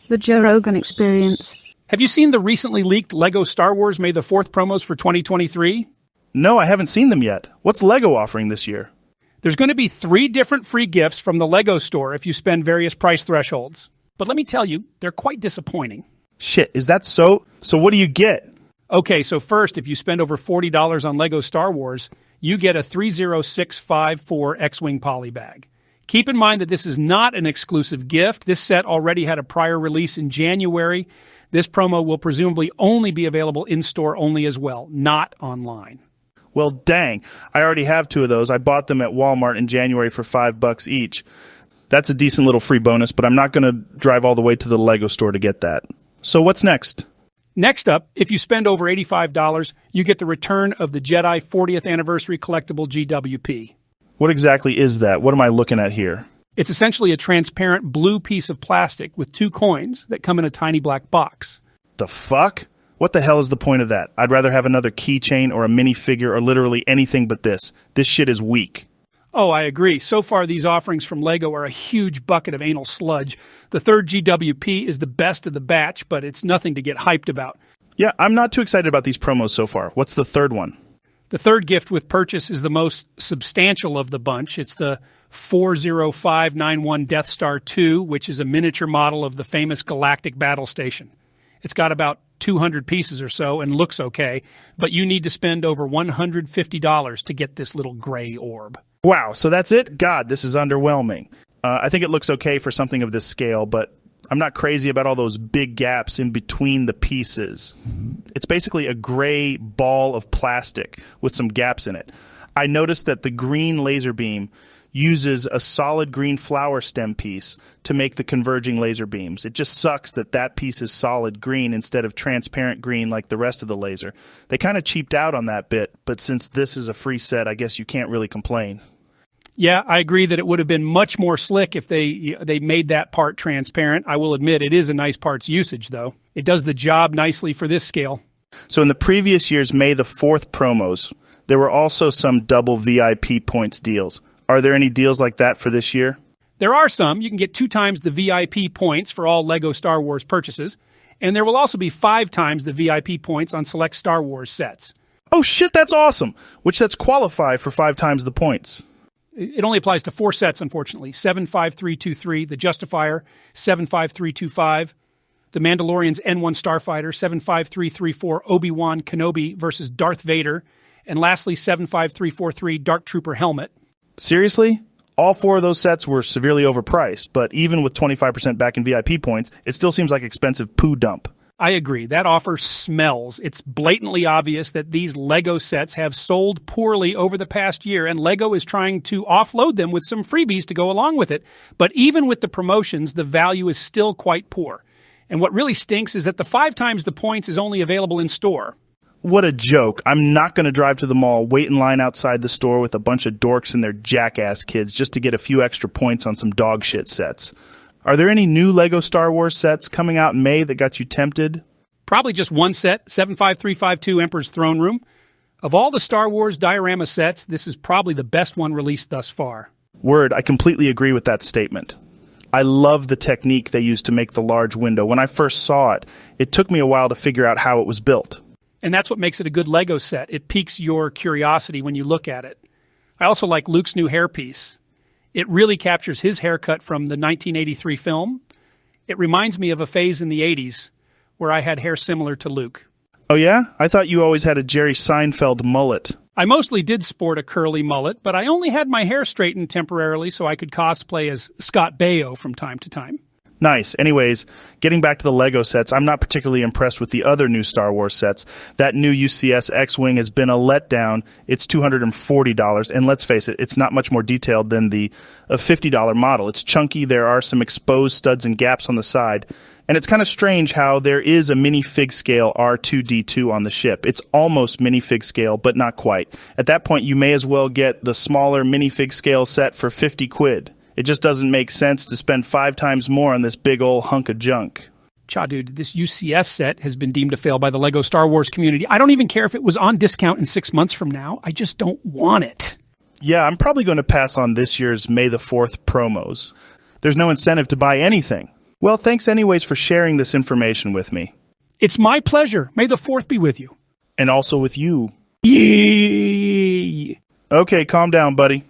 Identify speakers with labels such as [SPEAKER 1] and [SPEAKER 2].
[SPEAKER 1] The Joe Rogan Experience.
[SPEAKER 2] Have you seen the recently leaked LEGO Star Wars May the 4th promos for 2023?
[SPEAKER 3] No, I haven't seen them yet. What's LEGO offering this year?
[SPEAKER 2] There's going to be 3 different free gifts from the LEGO store if you spend various price thresholds. But let me tell you, they're quite disappointing.
[SPEAKER 3] Shit, is that so? So what do you get?
[SPEAKER 2] Okay, so first, if you spend over $40 on LEGO Star Wars, you get a 30654 X-Wing poly bag. Keep in mind that this is not an exclusive gift. This set already had a prior release in January. This promo will presumably only be available in-store only as well, not online.
[SPEAKER 3] Well, dang. I already have 2 of those. I bought them at Walmart in January for $5 each. That's a decent little free bonus, but I'm not going to drive all the way to the LEGO store to get that. So what's next?
[SPEAKER 2] Next up, if you spend over $85, you get the return of the Jedi 40th Anniversary Collectible GWP.
[SPEAKER 3] What exactly is that? What am I looking at here?
[SPEAKER 2] It's essentially a transparent blue piece of plastic with 2 coins that come in a tiny black box.
[SPEAKER 3] The fuck? What the hell is the point of that? I'd rather have another keychain or a minifigure or literally anything but this. This shit is weak.
[SPEAKER 2] Oh, I agree. So far, these offerings from LEGO are a huge bucket of anal sludge. The 3rd GWP is the best of the batch, but it's nothing to get hyped about.
[SPEAKER 3] Yeah, I'm not too excited about these promos so far. What's the 3rd one?
[SPEAKER 2] The 3rd gift with purchase is the most substantial of the bunch. It's the 40591 Death Star 2, which is a miniature model of the famous galactic battle station. It's got about 200 pieces or so and looks okay, but you need to spend over $150 to get this little gray orb.
[SPEAKER 3] Wow, so that's it? God, this is underwhelming. I think it looks okay for something of this scale, but I'm not crazy about all those big gaps in between the pieces. It's basically a gray ball of plastic with some gaps in it. I noticed that the green laser beam uses a solid green flower stem piece to make the converging laser beams. It just sucks that that piece is solid green instead of transparent green like the rest of the laser. They kind of cheaped out on that bit, but since this is a free set, I guess you can't really complain.
[SPEAKER 2] Yeah, I agree that it would have been much more slick if they made that part transparent. I will admit it is a nice parts usage, though. It does the job nicely for this scale.
[SPEAKER 3] So in the previous year's May the 4th promos, there were also some double VIP points deals. Are there any deals like that for this year?
[SPEAKER 2] There are some. You can get 2 times the VIP points for all LEGO Star Wars purchases, and there will also be 5 times the VIP points on select Star Wars sets.
[SPEAKER 3] Oh shit, that's awesome! Which sets qualify for 5 times the points?
[SPEAKER 2] It only applies to 4 sets, unfortunately. 75323, the Justifier, 75325, the Mandalorian's N1 Starfighter, 75334, Obi-Wan Kenobi versus Darth Vader, and lastly 75343, Dark Trooper Helmet.
[SPEAKER 3] Seriously? All 4 of those sets were severely overpriced, but even with 25% back in VIP points, it still seems like expensive poo dump.
[SPEAKER 2] I agree. That offer smells. It's blatantly obvious that these LEGO sets have sold poorly over the past year, and LEGO is trying to offload them with some freebies to go along with it. But even with the promotions, the value is still quite poor. And what really stinks is that the 5 times the points is only available in store.
[SPEAKER 3] What a joke. I'm not going to drive to the mall, wait in line outside the store with a bunch of dorks and their jackass kids just to get a few extra points on some dog shit sets. Are there any new LEGO Star Wars sets coming out in May that got you tempted?
[SPEAKER 2] Probably just one set, 75352 Emperor's Throne Room. Of all the Star Wars diorama sets, this is probably the best one released thus far.
[SPEAKER 3] Word, I completely agree with that statement. I love the technique they used to make the large window. When I first saw it, it took me a while to figure out how it was built.
[SPEAKER 2] And that's what makes it a good LEGO set. It piques your curiosity when you look at it. I also like Luke's new hairpiece. It really captures his haircut from the 1983 film. It reminds me of a phase in the 80s where I had hair similar to Luke.
[SPEAKER 3] Oh yeah? I thought you always had a Jerry Seinfeld mullet.
[SPEAKER 2] I mostly did sport a curly mullet, but I only had my hair straightened temporarily so I could cosplay as Scott Baio from time to time.
[SPEAKER 3] Nice. Anyways, getting back to the LEGO sets, I'm not particularly impressed with the other new Star Wars sets. That new UCS X-Wing has been a letdown. It's $240, and let's face it, it's not much more detailed than the $50 model. It's chunky, there are some exposed studs and gaps on the side, and it's kind of strange how there is a minifig scale R2-D2 on the ship. It's almost minifig scale, but not quite. At that point, you may as well get the smaller minifig scale set for 50 quid. It just doesn't make sense to spend 5 times more on this big old hunk of junk.
[SPEAKER 2] Cha, dude, this UCS set has been deemed a fail by the LEGO Star Wars community. I don't even care if it was on discount in 6 months from now. I just don't want it.
[SPEAKER 3] Yeah, I'm probably going to pass on this year's May the 4th promos. There's no incentive to buy anything. Well, thanks anyways for sharing this information with me.
[SPEAKER 2] It's my pleasure. May the 4th be with you.
[SPEAKER 3] And also with you.
[SPEAKER 2] Yee.
[SPEAKER 3] Okay, calm down, buddy.